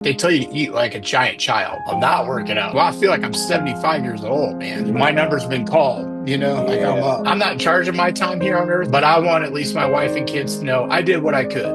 They tell you to eat like a giant child. I'm not working out. Well, I feel like I'm 75 years old, man. My number's been called, like Yeah. I'm not in charge of my time here on earth, but I want at least my wife and kids to know I did what I could.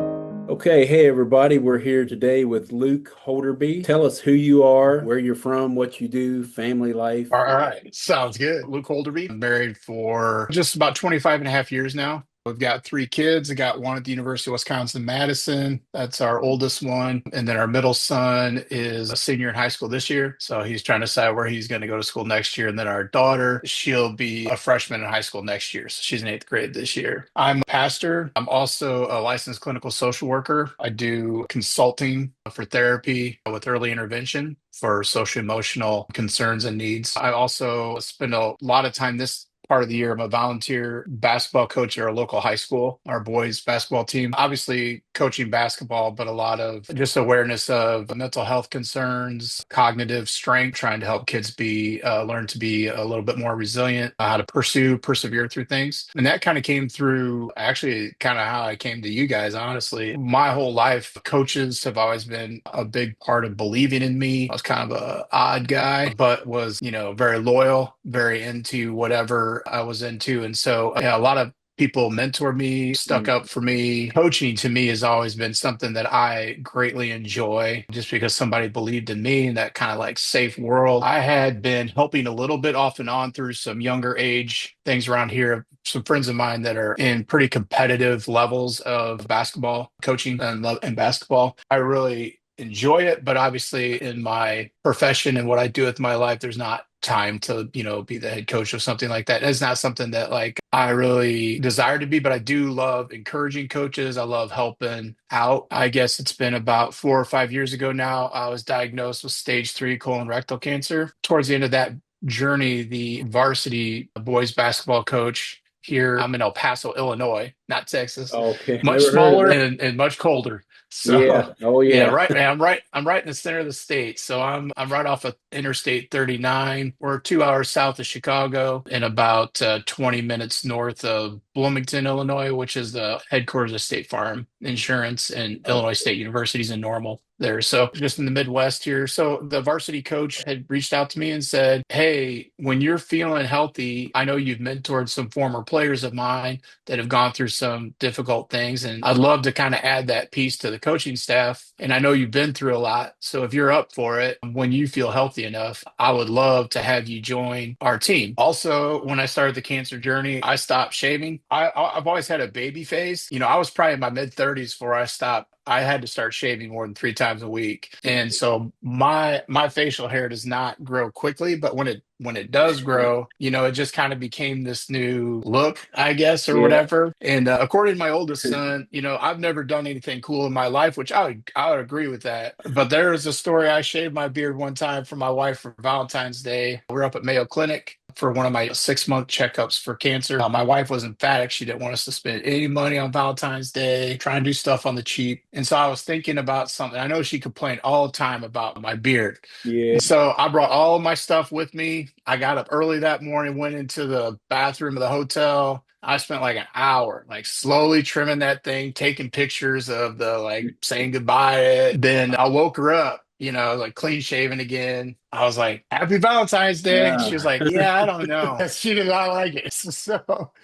Okay. Hey, everybody. We're here today with Luke Holderby. Tell us who you are, where you're from, what you do, family life. All right. Sounds good. Luke Holderby. I'm married for just about 25 and a half years now. We've got three kids. I got one at the University of Wisconsin-Madison. That's our oldest one. And then our middle son is a senior in high school this year. So he's trying to decide where he's going to go to school next year. And then our daughter, she'll be a freshman in high school next year. So she's in eighth grade this year. I'm a pastor. I'm also a licensed clinical social worker. I do consulting for therapy with early intervention for social emotional concerns and needs. I also spend a lot of time this part of the year. I'm a volunteer basketball coach at our local high school, our boys basketball team. Obviously, coaching basketball, but a lot of just awareness of mental health concerns, cognitive strength, trying to help kids be learn to be a little bit more resilient, how to persevere through things. And that kind of came through actually kind of how I came to you guys, honestly. My whole life, coaches have always been a big part of believing in me. I was kind of a odd guy, but was, very loyal, very into whatever I was into. And so yeah, a lot of people mentor me, stuck Mm. up for me. Coaching to me has always been something that I greatly enjoy just because somebody believed in me in that kind of like safe world. I had been helping a little bit off and on through some younger age things around here. Some friends of mine that are in pretty competitive levels of basketball coaching and basketball. I really enjoy it, but obviously in my profession and what I do with my life, there's not time to, be the head coach of something like that. It's not something that like I really desire to be, but I do love encouraging coaches. I love helping out. I guess it's been about 4 or 5 years ago now. I was diagnosed with stage 3 colorectal cancer. Towards the end of that journey, the varsity boys basketball coach here, I'm in El Paso, Illinois, not Texas, Okay. much Never heard of smaller that. and much colder. So Yeah. Oh, yeah, yeah. right. Man, I'm right in the center of the state. So I'm right off of Interstate 39. We're 2 hours south of Chicago and about 20 minutes north of Bloomington, Illinois, which is the headquarters of State Farm Insurance and Illinois Okay. State University's in Normal there. So just in the Midwest here. So the varsity coach had reached out to me and said, "Hey, when you're feeling healthy, I know you've mentored some former players of mine that have gone through some difficult things. And I'd love to kind of add that piece to the coaching staff. And I know you've been through a lot. So if you're up for it, when you feel healthy enough, I would love to have you join our team." Also, when I started the cancer journey, I stopped shaving. I've always had a baby face. I was probably in my mid 30s before I stopped. I had to start shaving more than 3 times a week. And so my facial hair does not grow quickly, but when it does grow, it just kind of became this new look, I guess, or Yeah. whatever. And according to my oldest son, I've never done anything cool in my life, which I would agree with that. But there is a story. I shaved my beard one time for my wife for Valentine's Day. We're up at Mayo Clinic for one of my 6-month checkups for cancer. My wife was emphatic. She didn't want us to spend any money on Valentine's Day, try and do stuff on the cheap. And so I was thinking about something. I know she complained all the time about my beard. Yeah. And so I brought all of my stuff with me. I got up early that morning, went into the bathroom of the hotel. I spent like an hour, like slowly trimming that thing, taking pictures of the like saying goodbye. Then I woke her up, like clean shaven again. I was like, "Happy Valentine's Day." She was Ah. like, "Yeah, I don't know." She did not like it. So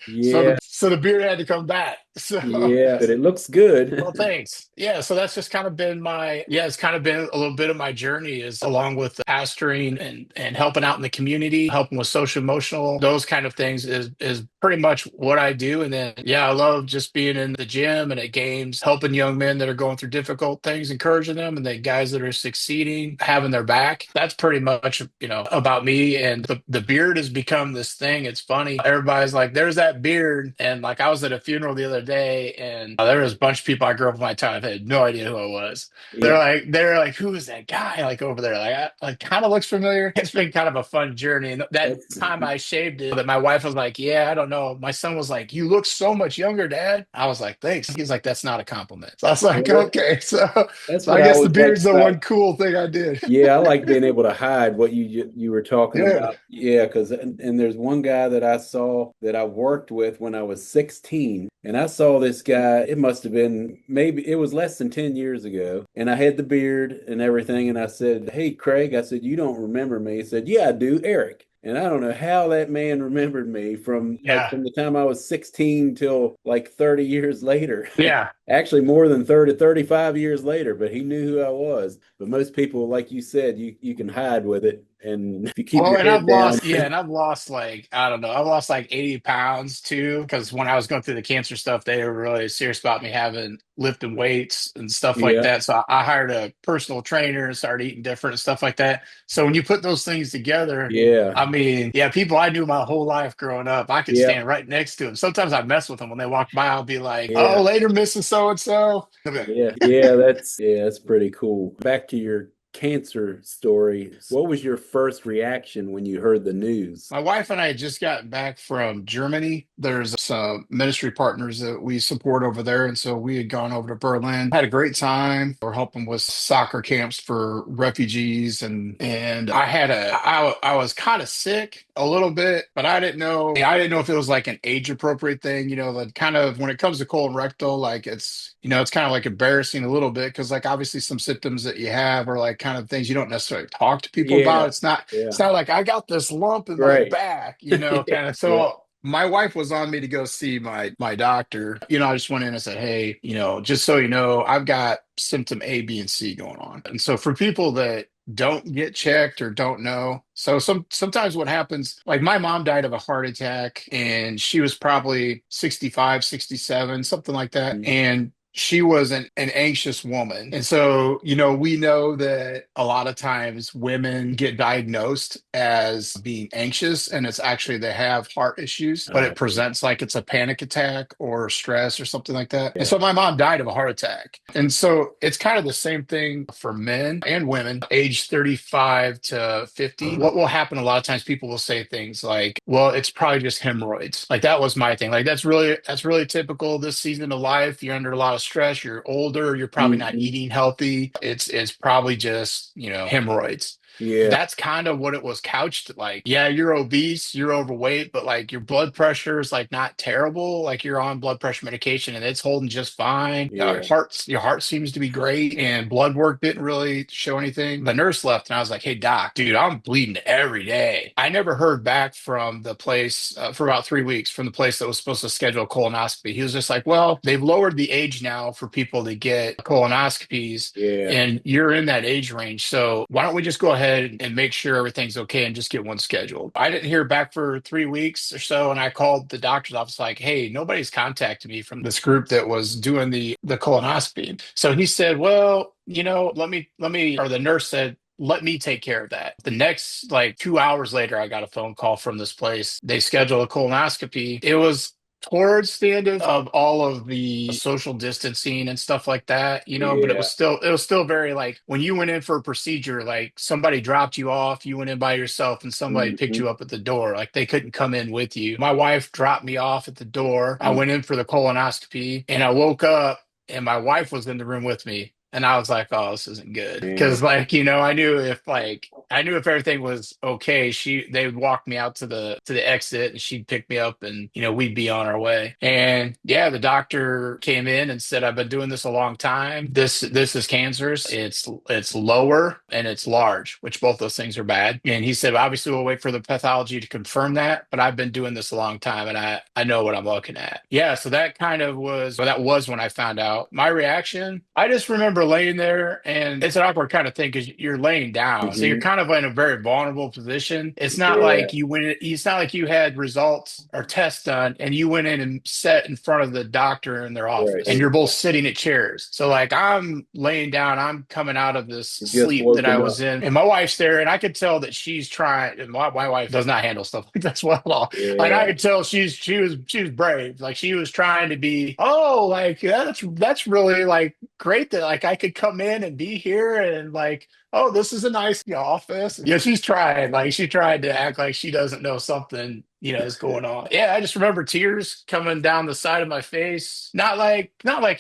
Yeah. the beard had to come back. So Yeah. But it looks well, good. thanks. Yeah, so that's just kind of been it's kind of been a little bit of my journey is along with the pastoring and helping out in the community, helping with social emotional, those kind of things is pretty much what I do. And then yeah, I love just being in the gym and at games, helping young men that are going through difficult things, encouraging them, and then guys that are succeeding, having their back. That's pretty much, about me. And the beard has become this thing. It's funny. Everybody's like, "There's that beard." And like I was at a funeral the other day and there was a bunch of people I grew up with my time. I had no idea who I was. Yeah. They're like, "Who is that guy like over there?" Like kind of looks familiar. It's been kind of a fun journey. And that That's time I shaved it, that my wife was like, "Yeah, I don't know." My son was like, "You look so much younger, Dad." I was like, "Thanks." He's like, "That's not a compliment." So I was like, well, "Okay." So that's I what I guess the always like beard's the about. one cool thing I did. Yeah, I like being able to hide what you were talking Yeah. about. Yeah, because and there's one guy that I saw that I worked with when I was 16. And I saw this guy, it must have been maybe it was less than 10 years ago. And I had the beard and everything. And I said, "Hey, Craig," I said, "You don't remember me?" He said, "Yeah, I do, Eric." And I don't know how that man remembered me from like Yeah. from the time I was 16 till like 30 years later. Yeah. Actually, more than 30, 35 years later, but he knew who I was. But most people, like you said, you can hide with it. And if you keep Well, your and head I've down, lost, yeah, and I've lost like, I don't know, I've lost like 80 pounds too. Because when I was going through the cancer stuff, they were really serious about me having lifting weights and stuff like yeah, that. So I hired a personal trainer and started eating different and stuff like that. So when you put those things together, yeah, I mean, yeah, people I knew my whole life growing up, I could yeah, stand right next to them. Sometimes I mess with them when they walk by. I'll be like, "Oh, yeah. later, Mrs. So and so." Yeah, that's pretty cool. Back to your cancer story. What was your first reaction when you heard the news? My wife and I had just gotten back from Germany. There's some ministry partners that we support over there. And so we had gone over to Berlin, had a great time. We're helping with soccer camps for refugees. And I was kind of sick a little bit, but I didn't know if it was like an age appropriate thing, that kind of when it comes to colon rectal, like it's kind of like embarrassing a little bit because like obviously some symptoms that you have are like kind of things you don't necessarily talk to people Yeah, about. It's yeah, not like I got this lump in my right. back, kind of. Yeah, So my wife was on me to go see my doctor. I just went in and said, "Hey, just so you know, I've got symptom A, B, and C going on." And so for people that don't get checked or don't know, so sometimes what happens, like my mom died of a heart attack and she was probably 65, 67, something like that. mm, And she was an anxious woman. And so, we know that a lot of times women get diagnosed as being anxious, and it's actually they have heart issues, but it yeah, presents like it's a panic attack or stress or something like that. And yeah. so my mom died of a heart attack. And so it's kind of the same thing for men and women, age 35 to 50. What will happen a lot of times, people will say things like, "Well, it's probably just hemorrhoids." Like that was my thing. Like that's really typical this season of life. You're under a lot of stress, you're older, you're probably not Hmm. eating healthy. It's probably just, hemorrhoids. Yeah, That's kind of what it was couched like. Yeah, you're obese, you're overweight, but like your blood pressure is like not terrible. Like you're on blood pressure medication and it's holding just fine. yeah. Your heart seems to be great, and blood work didn't really show anything. The nurse left and I was like, "Hey doc, dude, I'm bleeding every day." I never heard back from the place for about 3 weeks from the place that was supposed to schedule a colonoscopy. He was just like, "Well, they've lowered the age now for people to get colonoscopies, Yeah. and you're in that age range. So why don't we just go ahead and make sure everything's okay and just get one scheduled?" I didn't hear back for 3 weeks or so, and I called the doctor's office like, "Hey, nobody's contacted me from this group that was doing the colonoscopy." So he said, "Well, or the nurse said, let me take care of that." The next like 2 hours later, I got a phone call from this place. They scheduled a colonoscopy. It was towards the end of all of the social distancing and stuff like that, but it Yeah. was still very like when you went in for a procedure, like somebody dropped you off, you went in by yourself and somebody picked Hmm. you up at the door. Like they couldn't come in with you. My wife dropped me off at the door. I Mm, went in for the colonoscopy and I woke up and my wife was in the room with me. And I was like, "Oh, this isn't good." man. Because I knew if everything was okay, they would walk me out to the exit and she'd pick me up and we'd be on our way. And yeah, the doctor came in and said, "I've been doing this a long time. This is cancerous. It's lower and it's large, which both those things are bad." And he said, "Obviously we'll wait for the pathology to confirm that, but I've been doing this a long time and I know what I'm looking at." Yeah, so that was when I found out. My reaction, I just remember laying there, and it's an awkward kind of thing because you're laying down. So you're Hmm. kind of in a very vulnerable position. Yeah. It's not like you had results or tests done and you went in and sat in front of the doctor in their office and Right. you're both sitting at chairs. So like I'm laying down, I'm coming out of this You just sleep that I woken up. was in, and my wife's there, and I could tell that she's trying. And my wife does not handle stuff like this well at all. Like I Yeah. could tell she was brave. Like she was trying to be, "Oh, like that's really like great that like I could come in and be here and like, oh, this is a nice office." Yeah, she tried to act like she doesn't know something, is going on. Yeah, I just remember tears coming down the side of my face. Not like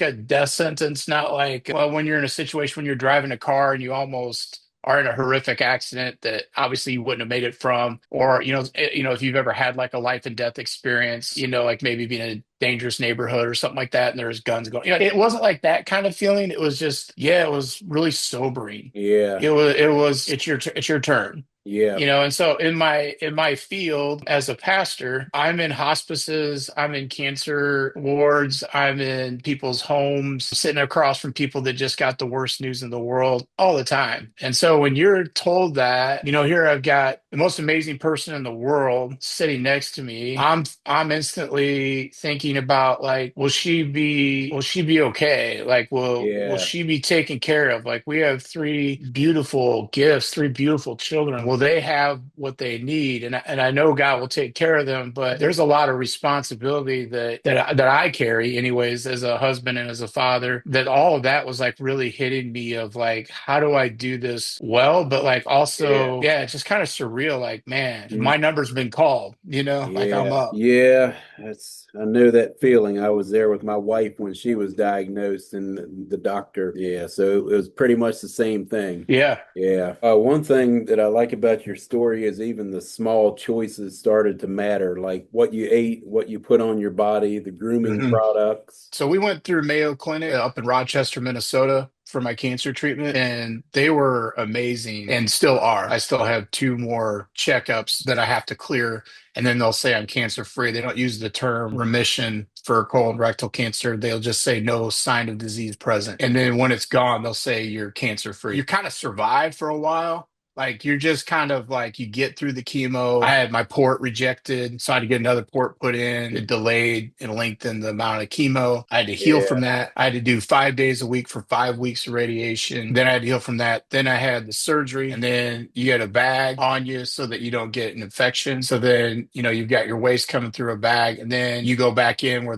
a death sentence, not like, well, when you're in a situation when you're driving a car and you almost are in a horrific accident that obviously you wouldn't have made it from, or if you've ever had like a life and death experience, like maybe being in a dangerous neighborhood or something like that, and there's guns going. It wasn't like that kind of feeling. It was just, yeah, it was really sobering. Yeah. It's your turn. Yeah. And so in my field as a pastor, I'm in hospices, I'm in cancer wards, I'm in people's homes, sitting across from people that just got the worst news in the world all the time. And so when you're told that, here I've got the most amazing person in the world sitting next to me, I'm instantly thinking about, like, will she be okay? Like, will Yeah. she be taken care of? Like, we have three beautiful gifts, three beautiful children. Will they have what they need? And I know God will take care of them, but there's a lot of responsibility that I carry anyways, as a husband and as a father, that all of that was like really hitting me of like, how do I do this well? But like Yeah. also, yeah, it's just kind of surreal. Like, man, my number's been called, like I'm Yeah, up. yeah, I know that feeling. I was there with my wife when she was diagnosed, and the doctor. Yeah, so it was pretty much the same thing. Yeah. Yeah. One thing that I like about your story is even the small choices started to matter, like what you ate, what you put on your body, the grooming Mhm. products. So we went through Mayo Clinic up in Rochester, Minnesota for my cancer treatment, and they were amazing and still are. I still have two more checkups that I have to clear, and then they'll say I'm cancer free. They don't use the term remission for colon rectal cancer. They'll just say no sign of disease present. And then when it's gone, they'll say you're cancer free. You kind of survive for a while. Like, you're just kind of like, you get through the chemo. I had my port rejected, so I had to get another port put in. It delayed and lengthened the amount of chemo. I had to heal Yeah, from that. I had to do 5 days a week for 5 weeks of radiation. Then I had to heal from that. Then I had the surgery, and then you get a bag on you so that you don't get an infection. So then, you've got your waste coming through a bag, and then you go back in where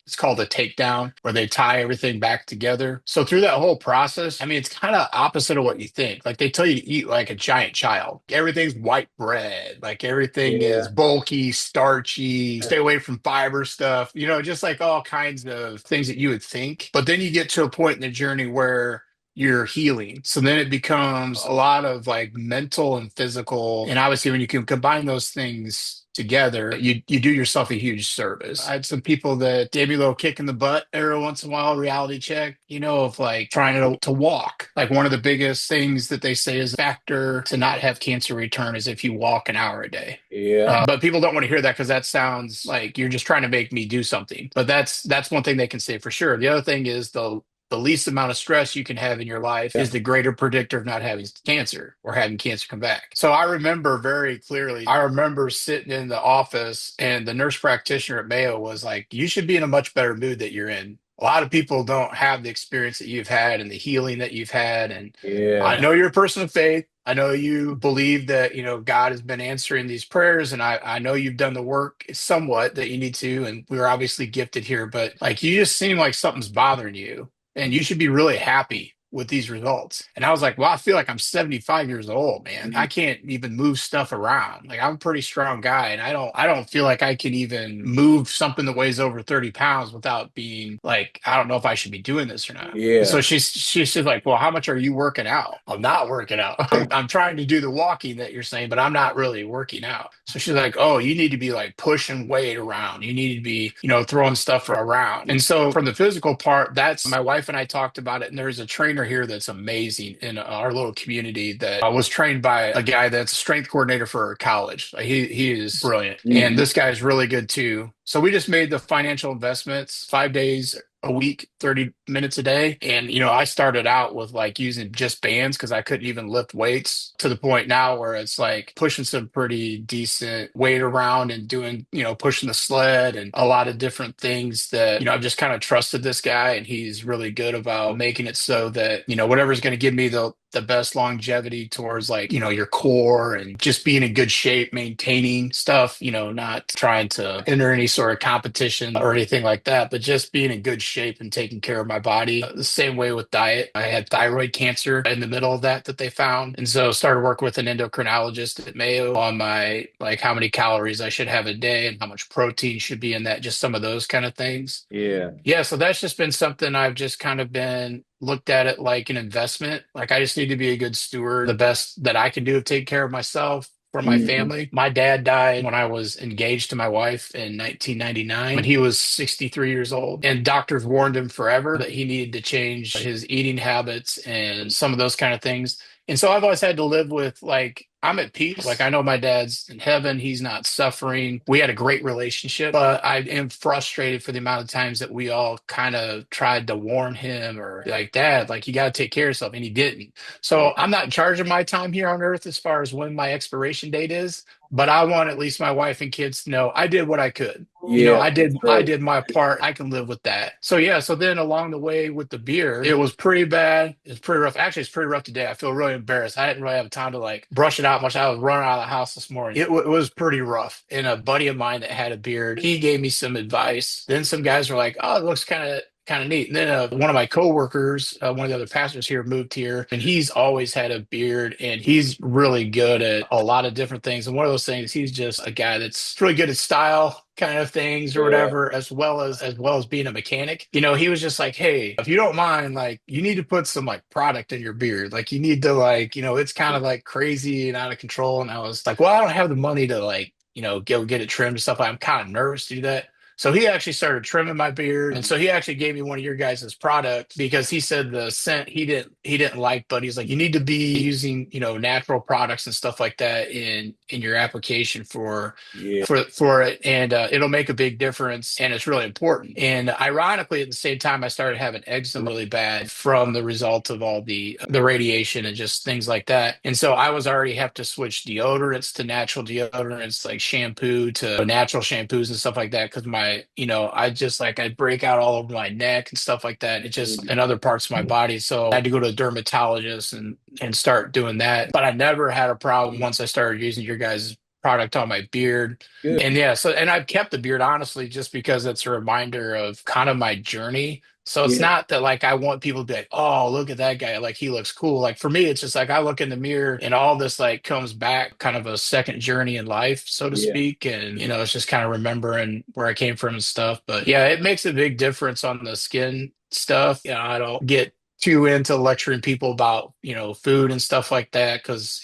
it's called a takedown, where they tie everything back together. So through that whole process, I mean, it's kind of opposite of what you think. Like, they tell you to eat like a giant child. Everything's white bread. Like, everything is yeah, bulky, starchy, stay away from fiber stuff, just like all kinds of things that you would think. But then you get to a point in the journey where you're healing. So then it becomes a lot of like mental and physical. And obviously, when you can combine those things together, you do yourself a huge service. I had some people that gave me a little kick in the butt every once in a while, reality check, of like trying to walk. Like, one of the biggest things that they say is a factor to not have cancer return is if you walk an hour a day. yeah, But people don't want to hear that because that sounds like you're just trying to make me do something. But that's one thing they can say for sure. The other thing is the least amount of stress you can have in your life yeah, is the greater predictor of not having cancer or having cancer come back. So I remember very clearly, I remember sitting in the office, and the nurse practitioner at Mayo was like, you should be in a much better mood that you're in. A lot of people don't have the experience that you've had and the healing that you've had. And I yeah, know you're a person of faith. I know you believe that, God has been answering these prayers, and I know you've done the work somewhat that you need to, and we're obviously gifted here, but like, you just seem like something's bothering you, and you should be really happy with these results. And I was like, well, I feel like I'm 75 years old, man. I can't even move stuff around. Like, I'm a pretty strong guy, and I don't feel like I can even move something that weighs over 30 pounds without being like, I don't know if I should be doing this or not. And so yeah, she's like, well, how much are you working out? I'm not working out. I'm trying to do the walking that you're saying, but I'm not really working out. So she's like, oh, you need to be like pushing weight around. You need to be, throwing stuff around. And so from the physical part, that's my wife and I talked about it. And there's a trainer here that's amazing in our little community that was trained by a guy that's a strength coordinator for a college. Like, he is brilliant. And mhm, this guy is really good too. So we just made the financial investments, 5 days a week, 30 minutes a day. And, I started out with like using just bands because I couldn't even lift weights, to the point now where it's like pushing some pretty decent weight around and doing, pushing the sled and a lot of different things that, I've just kind of trusted this guy, and he's really good about making it so that, whatever's going to give me the best longevity towards like, your core and just being in good shape, maintaining stuff, not trying to enter any sort of competition or anything like that, but just being in good shape and taking care of my body. The same way with diet. I had thyroid cancer in the middle of that they found. And so started working with an endocrinologist at Mayo on my, like, how many calories I should have a day and how much protein should be in that, just some of those kind of things. yeah, Yeah, so that's just been something I've just kind of been looked at it like an investment. Like I just need to be a good steward, the best that I can do to take care of myself. For my Hmm. family. My dad died when I was engaged to my wife in 1999 when he was 63 years old. And doctors warned him forever that he needed to change his eating habits and some of those kind of things. And so I've always had to live with like, I'm at peace. Like I know my dad's in heaven. He's not suffering. We had a great relationship, but I am frustrated for the amount of times that we all kind of tried to warn him or be like, Dad, like you got to take care of yourself. And he didn't. Yeah. So I'm not in charge of my time here on earth as far as when my expiration date is, but I want at least my wife and kids to know I did what I could. You know, Yeah, that's I right. did my part. I can live with that. So yeah, so then along the way with the beer, it was pretty bad. It's pretty rough. Actually, it's pretty rough today. I feel really embarrassed. I didn't really have time to like brush it out much. I was running out of the house this morning. It was pretty rough. And a buddy of mine that had a beard, he gave me some advice. Then some guys were like, "Oh, it looks kind of neat." And then one of my coworkers, one of the other pastors here, moved here, and he's always had a beard, and he's really good at a lot of different things. And one of those things, he's just a guy that's really good at style kind of things or Yeah, whatever, as well as being a mechanic. You know, he was just like, "Hey, if you don't mind, like, you need to put some like product in your beard. Like, you need to like, it's kind of like crazy and out of control." And I was like, "Well, I don't have the money to like." Go get it trimmed and stuff. I'm kind of nervous to do that. So he actually started trimming my beard, and so he actually gave me one of your guys' products because he said the scent he didn't like, but he's like, you need to be using natural products and stuff like that in your application for yeah, for it, and it'll make a big difference, and it's really important. And ironically, at the same time, I started having eczema really bad from the result of all the radiation and just things like that. And so I was already have to switch deodorants to natural deodorants, like shampoo to natural shampoos and stuff like that, because I just like I break out all over my neck and stuff like that. It just and other parts of my body. So I had to go to a dermatologist and start doing that. But I never had a problem once I started using your guys' product on my beard. good. And yeah, so and I've kept the beard honestly just because it's a reminder of kind of my journey. So it's Yeah, not that like I want people to be like, oh, look at that guy, like he looks cool. Like for me, it's just like I look in the mirror and all this like comes back, kind of a second journey in life, so to yeah, speak. And it's just kind of remembering where I came from and stuff. But yeah, it makes a big difference on the skin stuff. Yeah, I don't get too into lecturing people about food and stuff like that because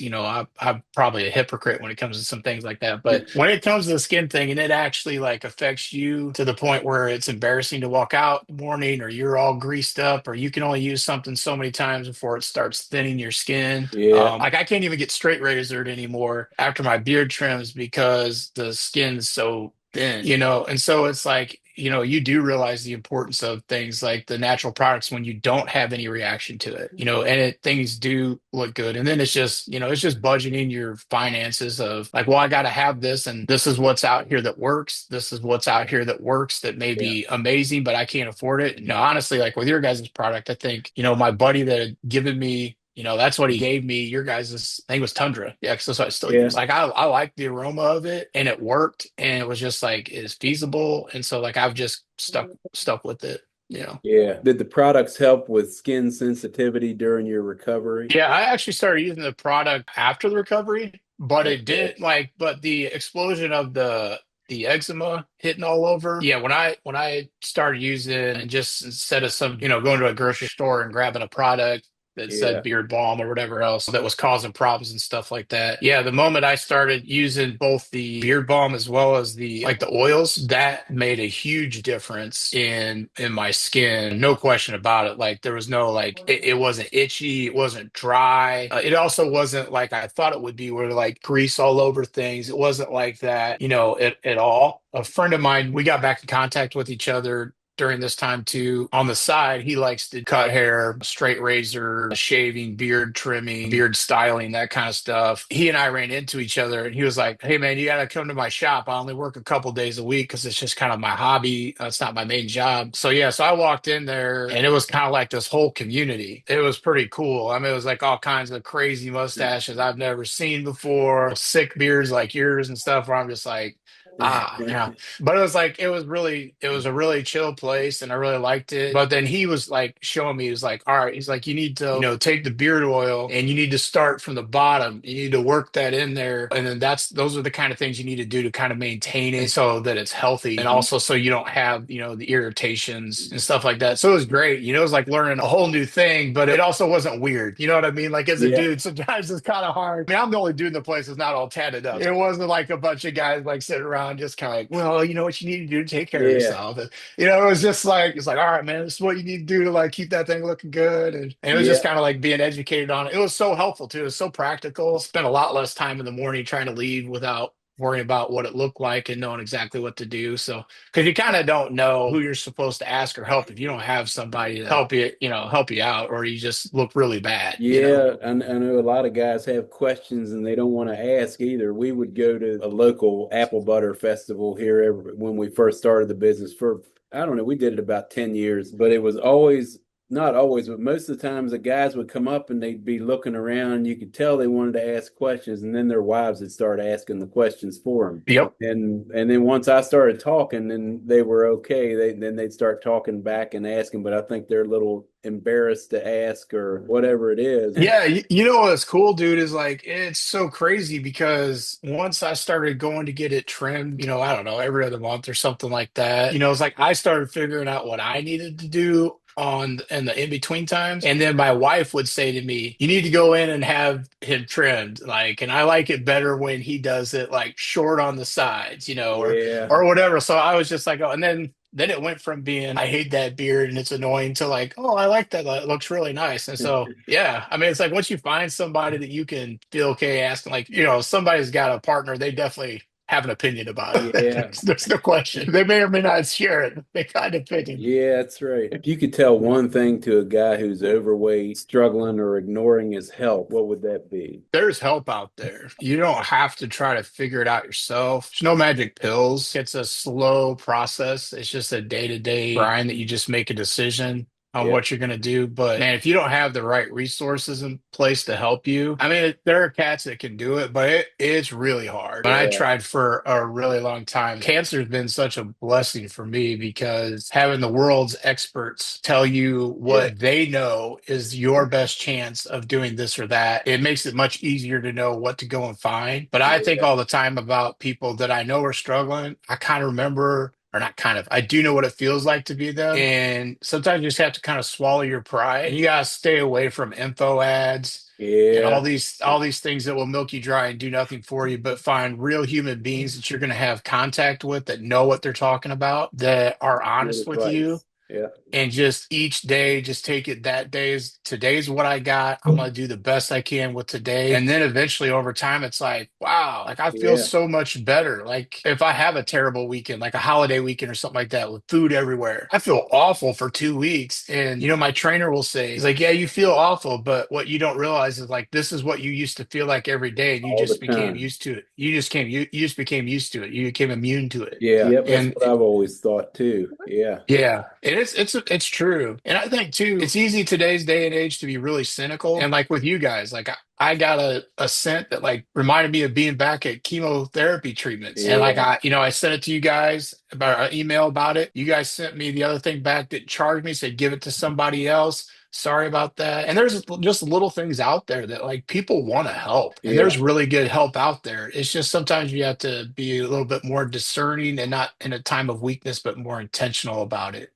I'm probably a hypocrite when it comes to some things like that. But when it comes to the skin thing and it actually like affects you to the point where it's embarrassing to walk out in the morning or you're all greased up or you can only use something so many times before it starts thinning your skin. yeah, Like I can't even get straight razored anymore after my beard trims because the skin's so thin, and so it's like you do realize the importance of things like the natural products when you don't have any reaction to it, and things do look good. And then it's just budgeting your finances of like, well, I got to have this, and this is what's out here that works. This is what's out here that works that may yeah, be amazing, but I can't afford it. No, honestly, like with your guys' product, I think, my buddy that had given me that's what he gave me. Your guys' I think it was Tundra. Yeah, because that's what I still yeah, use. Like I like the aroma of it and it worked and it was just like it's feasible. And so like I've just stuck with it, you know. yeah. Did the products help with skin sensitivity during your recovery? Yeah, I actually started using the product after the recovery, but it Okay. did like but the explosion of the eczema hitting all over. Yeah, when I started using it and just instead of going to a grocery store and grabbing a product that said Yeah, beard balm or whatever else that was causing problems and stuff like that. Yeah, the moment I started using both the beard balm as well as the oils, that made a huge difference in my skin. No question about it. Like there was no like it wasn't itchy, it wasn't dry. It also wasn't like I thought it would be where like grease all over things. It wasn't like that, at all. A friend of mine, we got back in contact with each other during this time too. On the side, he likes to cut hair, straight razor, shaving, beard trimming, beard styling, that kind of stuff. He and I ran into each other and he was like, "Hey man, you got to come to my shop. I only work a couple days a week because it's just kind of my hobby. It's not my main job." So yeah, so I walked in there and it was kind of like this whole community. It was pretty cool. I mean, it was like all kinds of crazy mustaches I've never seen before, sick beards like yours and stuff where I'm just like, Yeah. But it was a really chill place and I really liked it. But then he was like showing me, he was like, all right, he's like, you need to, take the beard oil and you need to start from the bottom. You need to work that in there. And then those are the kind of things you need to do to kind of maintain it so that it's healthy. And also so you don't have, the irritations and stuff like that. So it was great. It was like learning a whole new thing, but it also wasn't weird. You know what I mean? Like as a Yeah, dude, sometimes it's kind of hard. I mean, I'm the only dude in the place that's not all tatted up. It wasn't like a bunch of guys like sitting around just kind of like, well, you know what you need to do to take care of yeah, yourself. And, it was just like, it's like, all right, man, this is what you need to do to like keep that thing looking good. And it was yeah, just kind of like being educated on it. It was so helpful too. It was so practical. Spent a lot less time in the morning trying to leave without worrying about what it looked like and knowing exactly what to do. So, because you kind of don't know who you're supposed to ask or help if you don't have somebody to help you out, or you just look really bad. yeah. I know a lot of guys have questions and they don't want to ask either. We would go to a local apple butter festival here when we first started the business for, I don't know, we did it about 10 years, but it was always, not always, but most of the times the guys would come up and they'd be looking around and you could tell they wanted to ask questions and then their wives would start asking the questions for them. Yep. And then once I started talking, then they were okay. Then they'd start talking back and asking, but I think they're a little embarrassed to ask or whatever it is. Yeah, you know what's cool, dude, is like it's so crazy because once I started going to get it trimmed, I don't know, every other month or something like that, it's like I started figuring out what I needed to do on in the in between times. And then my wife would say to me, you need to go in and have him trimmed. Like, and I like it better when he does it like short on the sides, Yeah, or whatever. So I was just like, oh, and then it went from being I hate that beard and it's annoying to like, oh, I like that. It looks really nice. And so yeah, I mean it's like once you find somebody that you can feel okay asking, like, somebody's got a partner, they definitely have an opinion about it. yeah. There's no question. They may or may not share it. They kind of opinion. Yeah, that's right. If you could tell one thing to a guy who's overweight, struggling, or ignoring his health, what would that be? There's help out there. You don't have to try to figure it out yourself. There's no magic pills. It's a slow process. It's just a day-to-day grind that you just make a decision on Yeah, what you're going to do. But man, if you don't have the right resources in place to help you, I mean, there are cats that can do it, but it's really hard. But I yeah, tried for a really long time. Cancer has been such a blessing for me because having the world's experts tell you yeah, what they know is your best chance of doing this or that, it makes it much easier to know what to go and find. But I think yeah, all the time about people that I know are struggling. I kind of remember or not kind of, I do know what it feels like to be them. And sometimes you just have to kind of swallow your pride. And you gotta stay away from info ads and yeah. all these things that will milk you dry and do nothing for you, but find real human beings that you're gonna have contact with that know what they're talking about, that are Good honest with you, advice. Yeah, and just each day just take it that day is today's what I got. I'm gonna do the best I can with today, and then eventually over time it's like wow, like I feel yeah, so much better. Like if I have a terrible weekend, like a holiday weekend or something like that with food everywhere, I feel awful for 2 weeks. And my trainer will say, he's like, yeah, you feel awful, but what you don't realize is like this is what you used to feel like every day, and you all the just became time. used to it. You just became used to it. You became immune to it. Yeah, yep, that's And what I've always thought too. Yeah, yeah, and it's true. And I think too, it's easy today's day and age to be really cynical. And like with you guys, like I got a scent that like reminded me of being back at chemotherapy treatments. And like yeah, I sent it to you guys about an email about it. You guys sent me the other thing back that charged me, said give it to somebody else. Sorry about that. And there's just little things out there that like people want to help. And yeah. there's really good help out there. It's just sometimes you have to be a little bit more discerning and not in a time of weakness, but more intentional about it.